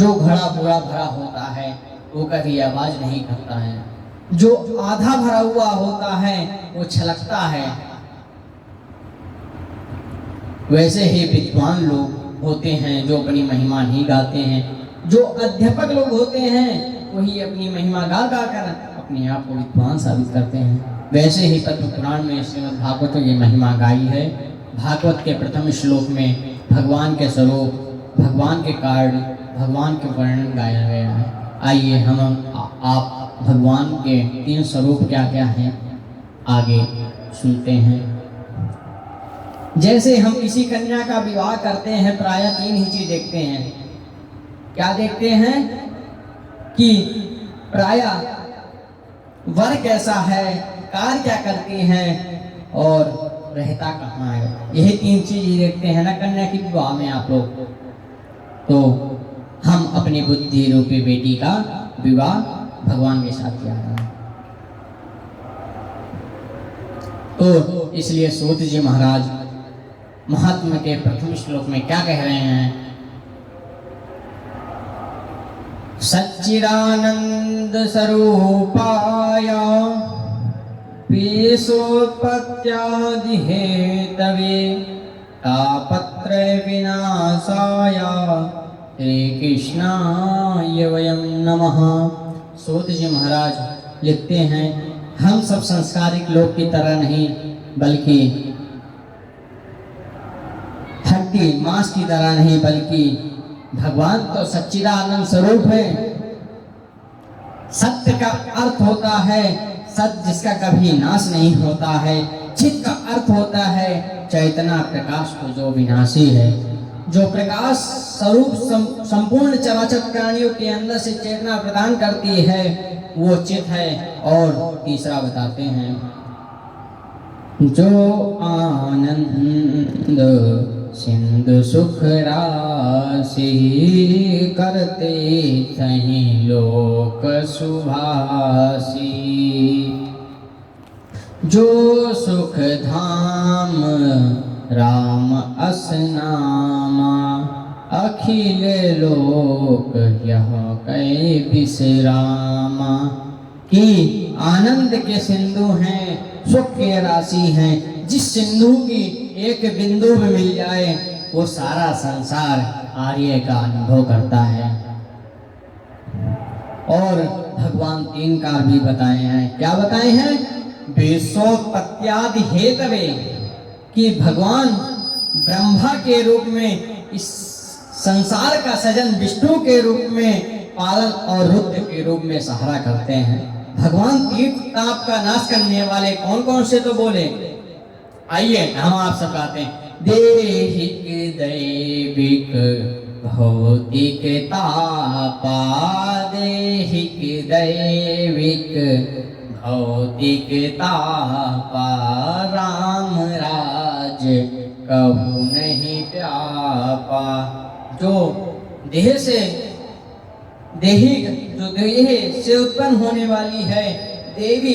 जो घड़ा पूरा भरा होता है वो कभी आवाज नहीं करता है, जो आधा भरा हुआ होता है वो छलकता है। वैसे ही विद्वान लोग होते हैं जो अपनी महिमा नहीं गाते हैं, जो अध्यापक लोग होते हैं वही अपनी महिमा गा गा कर अपने आप को विद्वान साबित करते हैं। वैसे ही पद्म पुराण में श्रीमद् भागवत की महिमा गाई है। भागवत के प्रथम श्लोक में भगवान के स्वरूप, भगवान के कार्य, भगवान के वर्णन गाया गया है। आइए हम आप भगवान के 3 स्वरूप क्या क्या हैं आगे सुनते हैं। जैसे हम किसी कन्या का विवाह करते हैं प्रायः 3 ही चीज देखते हैं। क्या देखते हैं कि प्रायः वर कैसा है, कार्य क्या करती है और रहता कहाँ है। यही 3 चीज ही देखते हैं ना कन्या की विवाह में आप लोग। तो हम अपनी बुद्धि रूपी बेटी का विवाह भगवान के साथ किया है। तो इसलिए सूत जी महाराज महात्मा के प्रथम श्लोक में क्या कह रहे हैं? सच्चिदानंद स्वरूपाय पेशोत्पत्त्यादि हेतवे तापत्रय विनाशाय श्री कृष्णाय वयं नमः। सूत जी महाराज लिखते हैं, हम सब संस्कारिक लोग की तरह नहीं बल्कि हड्डी मांस की तरह नहीं, बल्कि भगवान तो सच्चिदानंद स्वरूप है। सत्य का अर्थ होता है सत्य जिसका कभी नाश नहीं होता है। चित का अर्थ होता है चैतना प्रकाश को जो विनाशी है, जो प्रकाश स्वरूप संपूर्ण चराचर प्राणियों के अंदर से चेतना प्रदान करती है वो चित है। और तीसरा बताते हैं, जो आनंद सिंधु सुख राशि करते सही लोक सुभासी, जो सुख धाम राम असनामा अखिल लोक यह कै विश्रामा। कि आनंद के सिंधु हैं, सुख के राशि हैं। जिस सिंधु की एक बिंदु में मिल जाए वो सारा संसार आर्य का अनुभव करता है। और भगवान 3 कार्य भी बताए हैं। क्या बताए हैं? विश्वोत्पत्त्यादि हेतवे, कि भगवान ब्रह्मा के रूप में इस संसार का सृजन विष्णु के रूप में पालन और रुद्र के रूप में सहारा करते हैं। भगवान तीर्थ ताप का नाश करने वाले कौन कौन से तो बोले, आइए हम आप सब गाते हैं। देहिक दैविक भौतिक तापा, देहिक दैविक भौतिक तापा, राम राज कहूँ नहीं व्यापा। जो देह से जो देह से उत्पन्न होने वाली है, देवी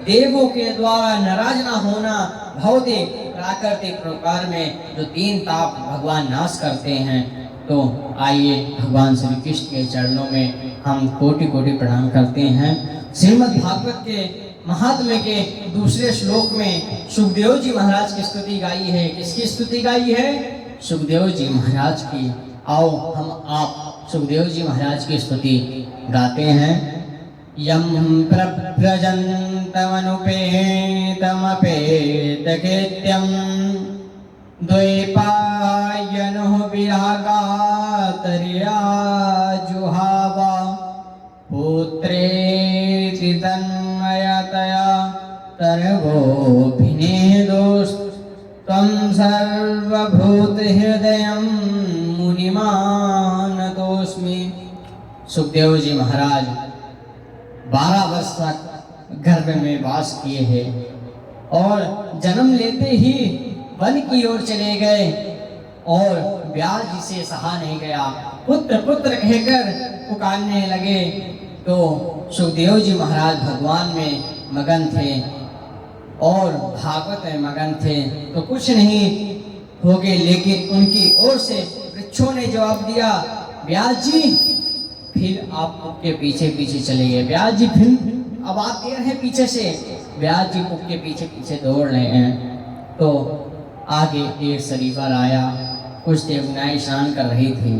देवों के द्वारा नाराज ना होना, भौतिक प्राकृतिक प्रकार में जो 3 ताप भगवान नाश करते हैं। तो आइए भगवान श्री कृष्ण के चरणों में हम कोटि कोटि प्रणाम करते हैं। श्रीमद् भागवत के महात्म्य के दूसरे श्लोक में सुखदेव जी महाराज की स्तुति गाई है। किसकी स्तुति गाई है? सुखदेव जी महाराज की। आओ हम आप सुखदेव जी महाराज की स्तुति गाते हैं। यम प्रव्रजन्तमनुपेतमपेतकृत्यं द्वैपायनो विरागातर्याजुहावा, पुत्रेति तन्मयतया सर्वोऽभिनेदोस्त्वं सर्वभूतहृदयं मुनिमानतोऽस्मि। सुखदेव जी महाराज 12 वर्ष तक गर्भ में वास किए हैं और जन्म लेते ही वन की ओर चले गए और व्यास जी से सहा नहीं गया। पुत्र पुत्र कहकर पुकारने लगे। तो सुखदेव जी महाराज भगवान में मगन थे और भागवत में मगन थे, तो कुछ नहीं हो गए। लेकिन उनकी ओर से वृक्षों ने जवाब दिया, व्यास जी फिर आप उसके पीछे पीछे चले गए। व्यास जी फिर अब आप दे रहे हैं पीछे से, व्यास जी उसके पीछे पीछे दौड़ रहे हैं। तो आगे एक सरीफर आया, कुछ देवनाएं स्नान कर रही थी।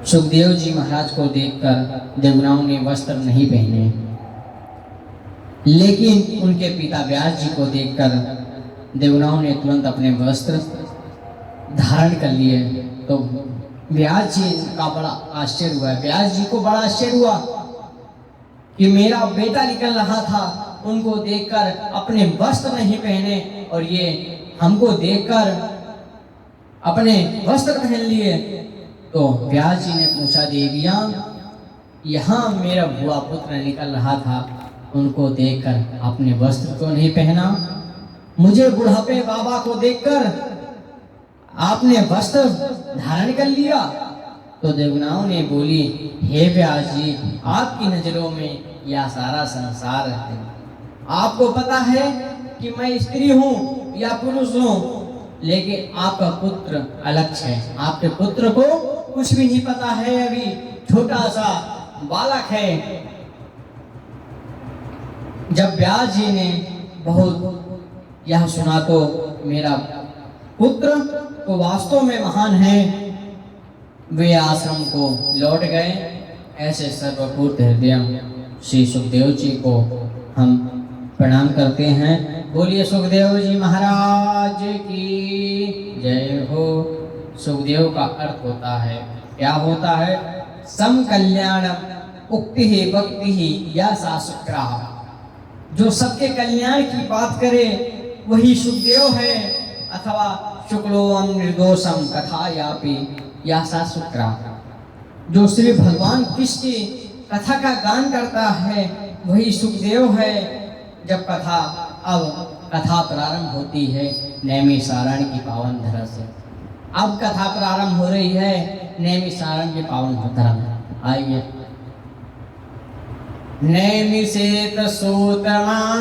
सुखदेव जी महाराज को देखकर देवनाओं ने वस्त्र नहीं पहने, लेकिन उनके पिता व्यास जी को देखकर देवनाओं ने तुरंत अपने वस्त्र धारण कर लिए। तो व्यास जी का बड़ा आश्चर्य हुआ। व्यास जी को बड़ा आश्चर्य हुआ कि मेरा बेटा निकल रहा था, उनको देखकर अपने वस्त्र नहीं पहने और ये हमको देखकर अपने वस्त्र पहन लिए। तो व्यास जी ने पूछा, देवियां, यहाँ मेरा बुआ पुत्र निकल रहा था, उनको देखकर आपने वस्त्र क्यों नहीं पहना? मुझे बुढ़ापे बाबा को देखकर आपने वस्त्र धारण कर लिया। तो देवनाओं ने बोली, हे व्यास जी, आपकी नजरों में यह सारा संसार है। आपको पता है कि मैं स्त्री हूँ या पुरुष हूँ, लेकिन आपका पुत्र अलग है। आपके पुत्र को कुछ भी नहीं पता है, अभी छोटा सा बालक है। जब व्यास जी ने बहुत यह सुना तो मेरा पुत्र तो वास्तव में महान है, वे आश्रम को लौट गए। ऐसे सर्वपूर्ण हृदय श्री सुखदेव जी को हम प्रणाम करते हैं। बोलिए सुखदेव जी महाराज की जय हो। सुखदेव का अर्थ होता है, क्या होता है? सम कल्याण उक्ति ही भक्ति ही या शास्त्रा। जो सबके कल्याण की बात करे वही सुखदेव है, अथवा शुक्लोम निर्दोषम कथा यापी या शास्त्रा। जो श्री भगवान कृष्ण की कथा का गान करता है वही सुखदेव है। जब कथा प्रारंभ होती है नैमिषारण्य की पावन धरा से। अब कथा प्रारंभ हो रही है नैमिषारण्य की पावन धरा। आइए। नैमिषेत सूतमासेना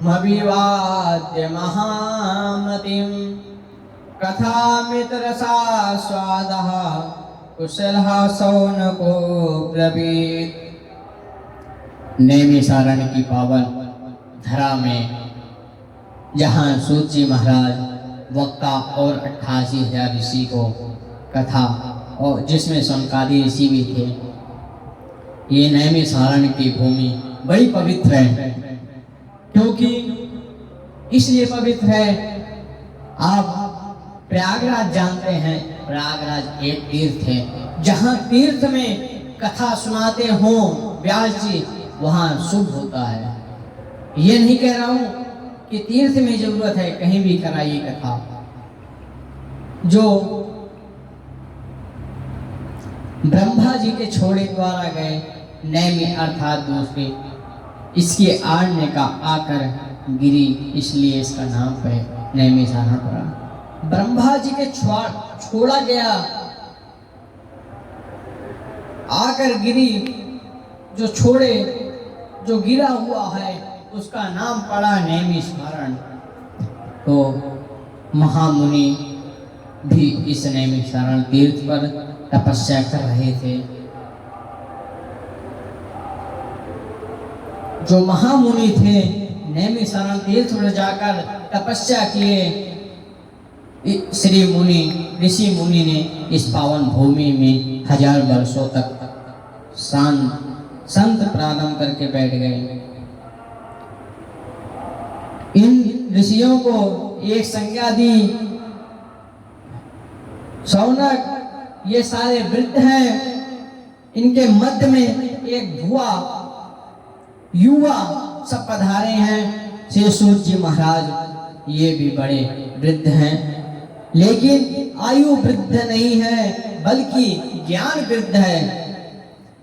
मविवाद्य महामतिम कथामित्रसा स्वादः कुशलः शौनको ब्रवीत। नैमिषारण्य की पावन धरा में जहाँ सूत जी महाराज वक्ता और 88,000 ऋषि को कथा, और जिसमें सनकादि ऋषि भी थे। ये नैमिषारण्य की भूमि बड़ी पवित्र है। क्योंकि इसलिए पवित्र है, आप प्रयागराज जानते हैं, प्रयागराज एक तीर्थ है। जहाँ तीर्थ में कथा सुनाते हो व्यास जी, वहाँ शुभ होता है। ये नहीं कह रहा हूँ कि तीर्थ में जरूरत है, कहीं भी कराइए कथा। जो ब्रह्मा जी के छोड़े द्वारा गए नैमि अर्थात दूसरे, इसके आड़ने का आकर गिरी, इसलिए इसका नाम पे नैमिषारण्य पड़ा। ब्रह्मा जी के छोड़ा गया आकर गिरी, जो छोड़े जो गिरा हुआ है उसका नाम पड़ा नैमिषारण्य। तो महामुनि भी इस नैमिषारण्य तीर्थ पर तपस्या कर रहे थे। जो महामुनि थे नैमिषारण्य तीर्थ पर जाकर तपस्या किए। श्री मुनि ऋषि मुनि ने इस पावन भूमि में 1000 वर्षों तक संत प्रारंभ करके बैठ गए। इन ऋषियों को एक संज्ञा दी, शौनक ये सारे वृद्ध हैं, इनके मध्य में एक भुआ युवा सब पधारे हैं। श्री सूत जी महाराज ये भी बड़े वृद्ध हैं, लेकिन आयु वृद्ध नहीं है बल्कि ज्ञान वृद्ध है।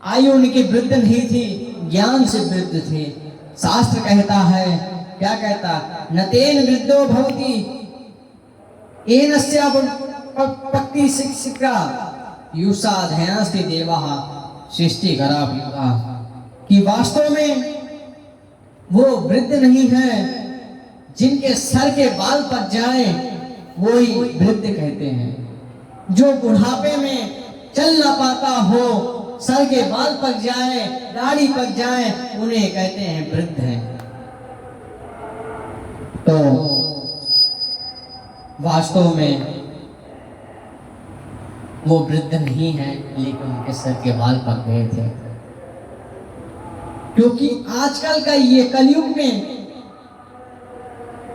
आयु उनकी वृद्ध नहीं थी, ज्ञान से वृद्ध थे। शास्त्र कहता है, क्या कहता? नतेन वृद्धो भवति एनस्य पक्ति शिक्षिका युषा ध्यानस्ति देवः सृष्टि करा विवाह। कि वास्तव में वो वृद्ध नहीं है, जिनके सर के बाल पर जाए वो ही वृद्ध कहते हैं। जो बुढ़ापे में चल ना पाता हो, सर के बाल पक जाए, दाढ़ी पक जाए, उन्हें कहते हैं वृद्ध हैं। तो वास्तव में वो वृद्ध नहीं है, लेकिन उनके सर के बाल पक गए थे। क्योंकि आजकल का ये कलयुग में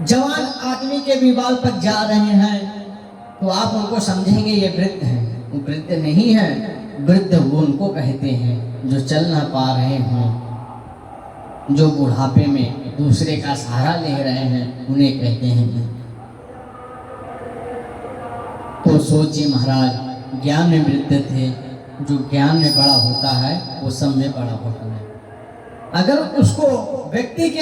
जवान आदमी के भी बाल पक जा रहे हैं, तो आप उनको समझेंगे ये वृद्ध हैं। वो वृद्ध नहीं है, वृद्ध वो उनको कहते हैं जो चल ना पा रहे हों, जो बुढ़ापे में दूसरे का सहारा ले रहे हैं, उन्हें कहते हैं। तो सोचिए महाराज, ज्ञान में वृद्ध थे। जो ज्ञान में बड़ा होता है वो सब में बड़ा होता है। अगर उसको व्यक्ति के